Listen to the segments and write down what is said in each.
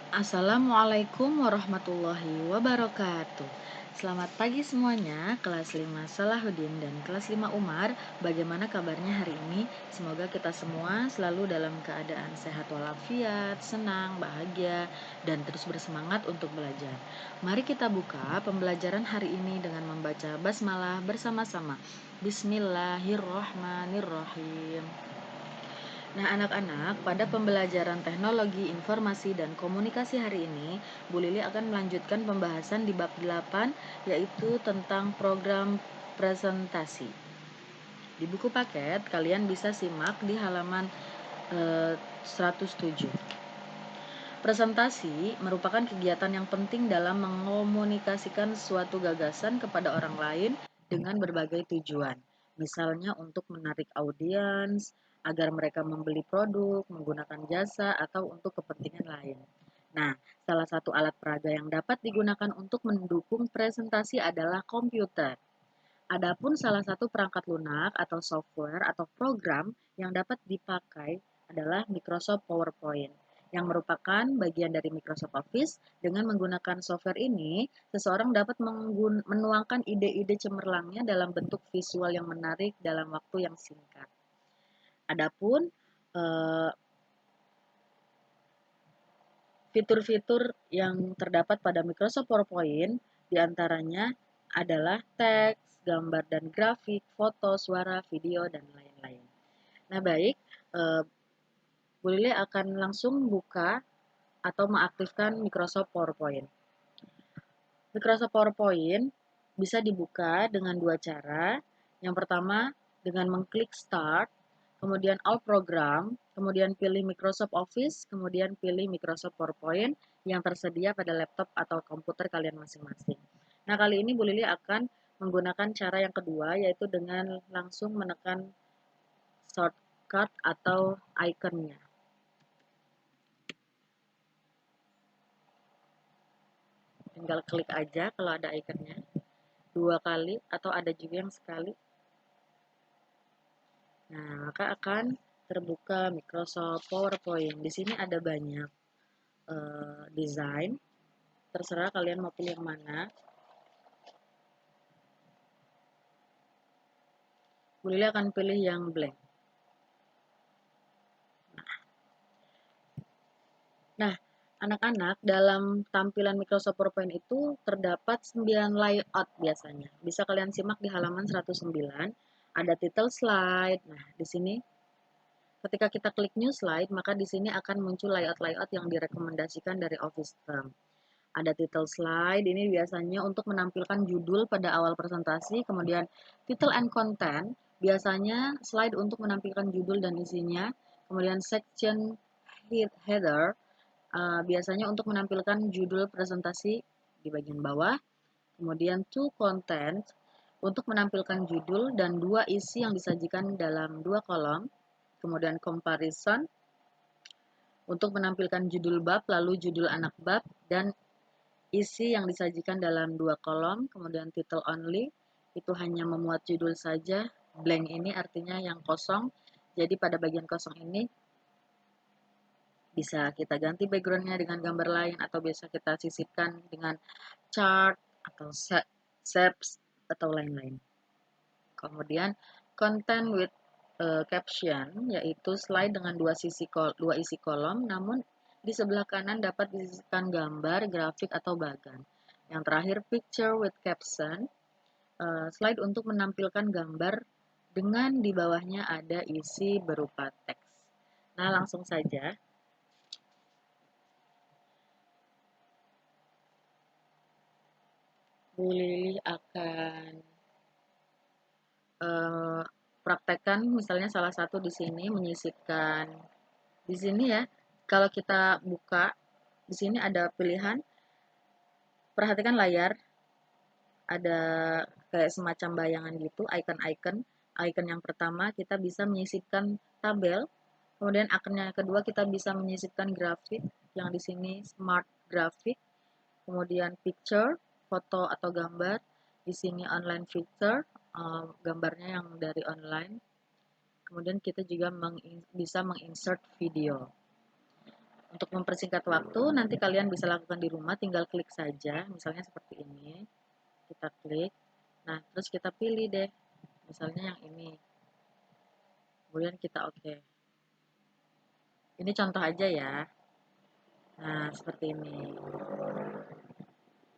Assalamualaikum warahmatullahi wabarakatuh. Selamat pagi semuanya, kelas 5 Salahuddin dan kelas 5 Umar. Bagaimana kabarnya hari ini? Semoga kita semua selalu dalam keadaan sehat walafiat, senang, bahagia, dan terus bersemangat untuk belajar. Mari kita buka pembelajaran hari ini dengan membaca basmalah bersama-sama. Bismillahirrohmanirrohim. Nah, anak-anak, pada pembelajaran teknologi informasi dan komunikasi hari ini, Bu Lili akan melanjutkan pembahasan di bab 8, yaitu tentang program presentasi. Di buku paket, kalian bisa simak di halaman 107. Presentasi merupakan kegiatan yang penting dalam mengomunikasikan suatu gagasan kepada orang lain dengan berbagai tujuan. Misalnya untuk menarik audiens, agar mereka membeli produk, menggunakan jasa, atau untuk kepentingan lain. Nah, salah satu alat peraga yang dapat digunakan untuk mendukung presentasi adalah komputer. Adapun salah satu perangkat lunak atau software atau program yang dapat dipakai adalah Microsoft PowerPoint, yang merupakan bagian dari Microsoft Office. Dengan menggunakan software ini, seseorang dapat menuangkan ide-ide cemerlangnya dalam bentuk visual yang menarik dalam waktu yang singkat. Adapun eh, fitur-fitur yang terdapat pada Microsoft PowerPoint diantaranya adalah teks, gambar dan grafik, foto, suara, video, dan lain-lain. Nah, baik, Bu Lili akan langsung buka atau mengaktifkan Microsoft PowerPoint. Microsoft PowerPoint bisa dibuka dengan dua cara. Yang pertama, dengan mengklik Start, kemudian All Program, kemudian pilih Microsoft Office, kemudian pilih Microsoft PowerPoint yang tersedia pada laptop atau komputer kalian masing-masing. Nah, kali ini Bu Lili akan menggunakan cara yang kedua, yaitu dengan langsung menekan shortcut atau ikonnya. Tinggal klik aja kalau ada ikonnya, dua kali atau ada juga yang sekali. Nah, maka akan terbuka Microsoft PowerPoint. Di sini ada banyak desain. Terserah kalian mau pilih yang mana. Bu Lili akan pilih yang blank. Nah, anak-anak, dalam tampilan Microsoft PowerPoint itu terdapat 9 layout biasanya. Bisa kalian simak di halaman 109. Ada title slide. Nah, di sini ketika kita klik new slide, maka di sini akan muncul layout-layout yang direkomendasikan dari Office Term. Ada title slide, ini biasanya untuk menampilkan judul pada awal presentasi, kemudian title and content, biasanya slide untuk menampilkan judul dan isinya, kemudian section header, biasanya untuk menampilkan judul presentasi di bagian bawah, kemudian to content, untuk menampilkan judul dan dua isi yang disajikan dalam dua kolom, kemudian comparison, untuk menampilkan judul bab, lalu judul anak bab, dan isi yang disajikan dalam dua kolom, kemudian title only, itu hanya memuat judul saja. Blank ini artinya yang kosong. Jadi pada bagian kosong ini bisa kita ganti backgroundnya dengan gambar lain, atau bisa kita sisipkan dengan chart atau shapes atau lain-lain. Kemudian content with caption, yaitu slide dengan dua isi kolom, namun di sebelah kanan dapat disisipkan gambar, grafik, atau bagan. Yang terakhir, picture with caption, slide untuk menampilkan gambar dengan di bawahnya ada isi berupa teks. Nah, langsung saja. Bu Lili akan praktekkan misalnya salah satu di sini, menyisipkan di sini ya. Kalau kita buka di sini ada pilihan, perhatikan layar, ada kayak semacam bayangan gitu, icon-icon. Icon yang pertama kita bisa menyisipkan tabel, kemudian icon yang kedua kita bisa menyisipkan grafik, yang di sini smart grafik, kemudian picture, foto atau gambar, di sini online picture, gambarnya yang dari online. Kemudian kita juga bisa menginsert video. Untuk mempersingkat waktu, nanti kalian bisa lakukan di rumah, tinggal klik saja, misalnya seperti ini. Kita klik, nah terus kita pilih deh, misalnya yang ini. Kemudian kita oke. Ini contoh aja ya. Nah, seperti ini.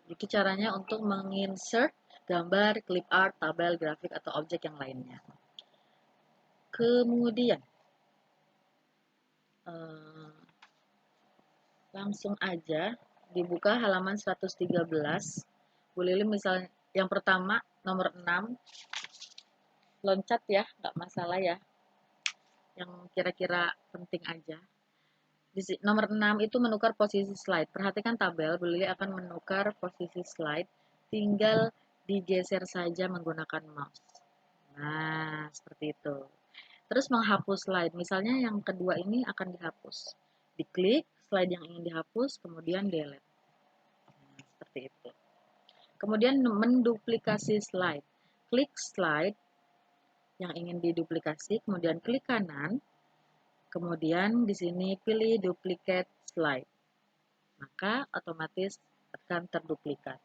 Itu caranya untuk menginsert gambar, clip art, tabel, grafik, atau objek yang lainnya. Kemudian, langsung aja dibuka halaman 113. Bu Lili misalnya, yang pertama, nomor 6, loncat ya, nggak masalah ya. Yang kira-kira penting aja. Di nomor 6 itu menukar posisi slide. Perhatikan tabel, Bu Lili akan menukar posisi slide, tinggal digeser saja menggunakan mouse. Nah, seperti itu. Terus menghapus slide, misalnya yang kedua ini akan dihapus. Diklik slide yang ingin dihapus, kemudian delete. Nah, seperti itu. Kemudian menduplikasi slide. Klik slide yang ingin diduplikasi, kemudian klik kanan, kemudian di sini pilih duplicate slide. Maka otomatis akan terduplikat.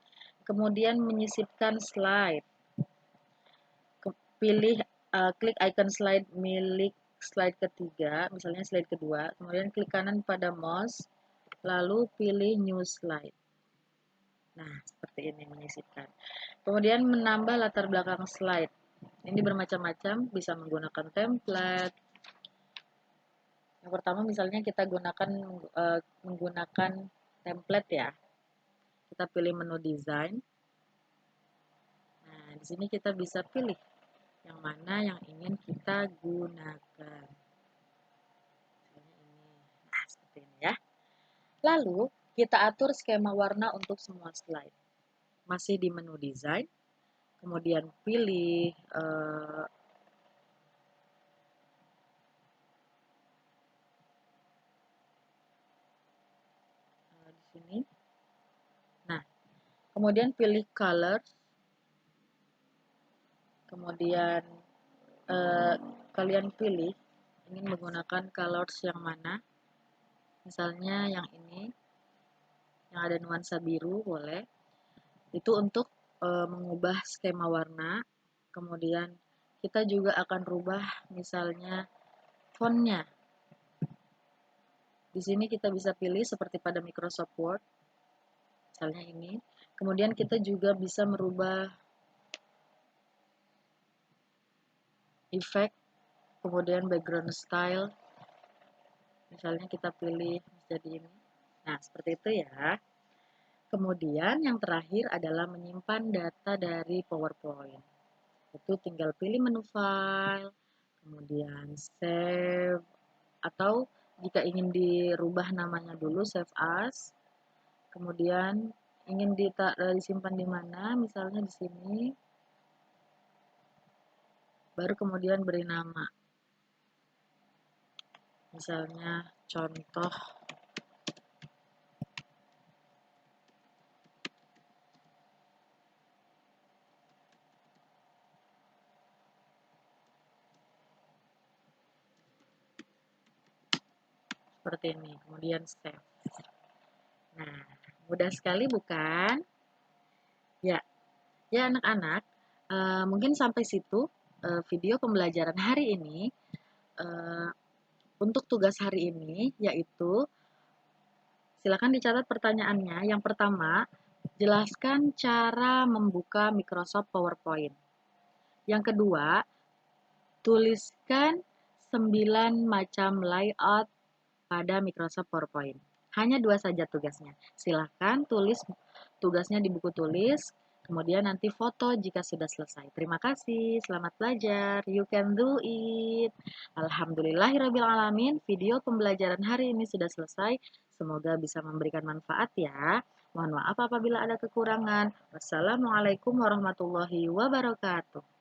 Kemudian menyisipkan slide. Pilih klik icon slide milik slide ketiga, misalnya slide kedua, kemudian klik kanan pada mouse, lalu pilih new slide. Nah, seperti ini menyisipkan. Kemudian menambah latar belakang slide. Ini bermacam-macam, bisa menggunakan template. Yang pertama misalnya kita gunakan menggunakan template ya. Kita pilih menu design. Nah, di sini kita bisa pilih yang mana yang ingin kita gunakan. Nah, seperti ini ya. Lalu, kita atur skema warna untuk semua slide. Masih di menu design, kemudian pilih di sini. Nah, kemudian pilih color. Kemudian kalian pilih ingin menggunakan colors yang mana. Misalnya yang ini, yang ada nuansa biru boleh. Itu untuk mengubah skema warna. Kemudian kita juga akan rubah misalnya fontnya. Di sini kita bisa pilih seperti pada Microsoft Word. Misalnya ini. Kemudian kita juga bisa merubah efek, kemudian background style. Misalnya kita pilih jadi ini. Nah, seperti itu ya. Kemudian yang terakhir adalah menyimpan data dari PowerPoint. Itu tinggal pilih menu file, kemudian save, atau jika ingin dirubah namanya dulu save as, kemudian ingin disimpan di mana, misalnya di sini, baru kemudian beri nama. Misalnya contoh seperti ini, kemudian save. Nah, mudah sekali bukan? Ya, ya anak-anak, mungkin sampai situ video pembelajaran hari ini. Untuk tugas hari ini, yaitu silakan dicatat pertanyaannya. Yang pertama, jelaskan cara membuka Microsoft PowerPoint. Yang kedua, tuliskan 9 macam layout pada Microsoft PowerPoint. Hanya 2 saja tugasnya. Silahkan tulis tugasnya di buku tulis, kemudian nanti foto jika sudah selesai. Terima kasih, selamat belajar. You can do it. Alhamdulillahirrabbilalamin, video pembelajaran hari ini sudah selesai. Semoga bisa memberikan manfaat ya. Mohon maaf apabila ada kekurangan. Wassalamualaikum warahmatullahi wabarakatuh.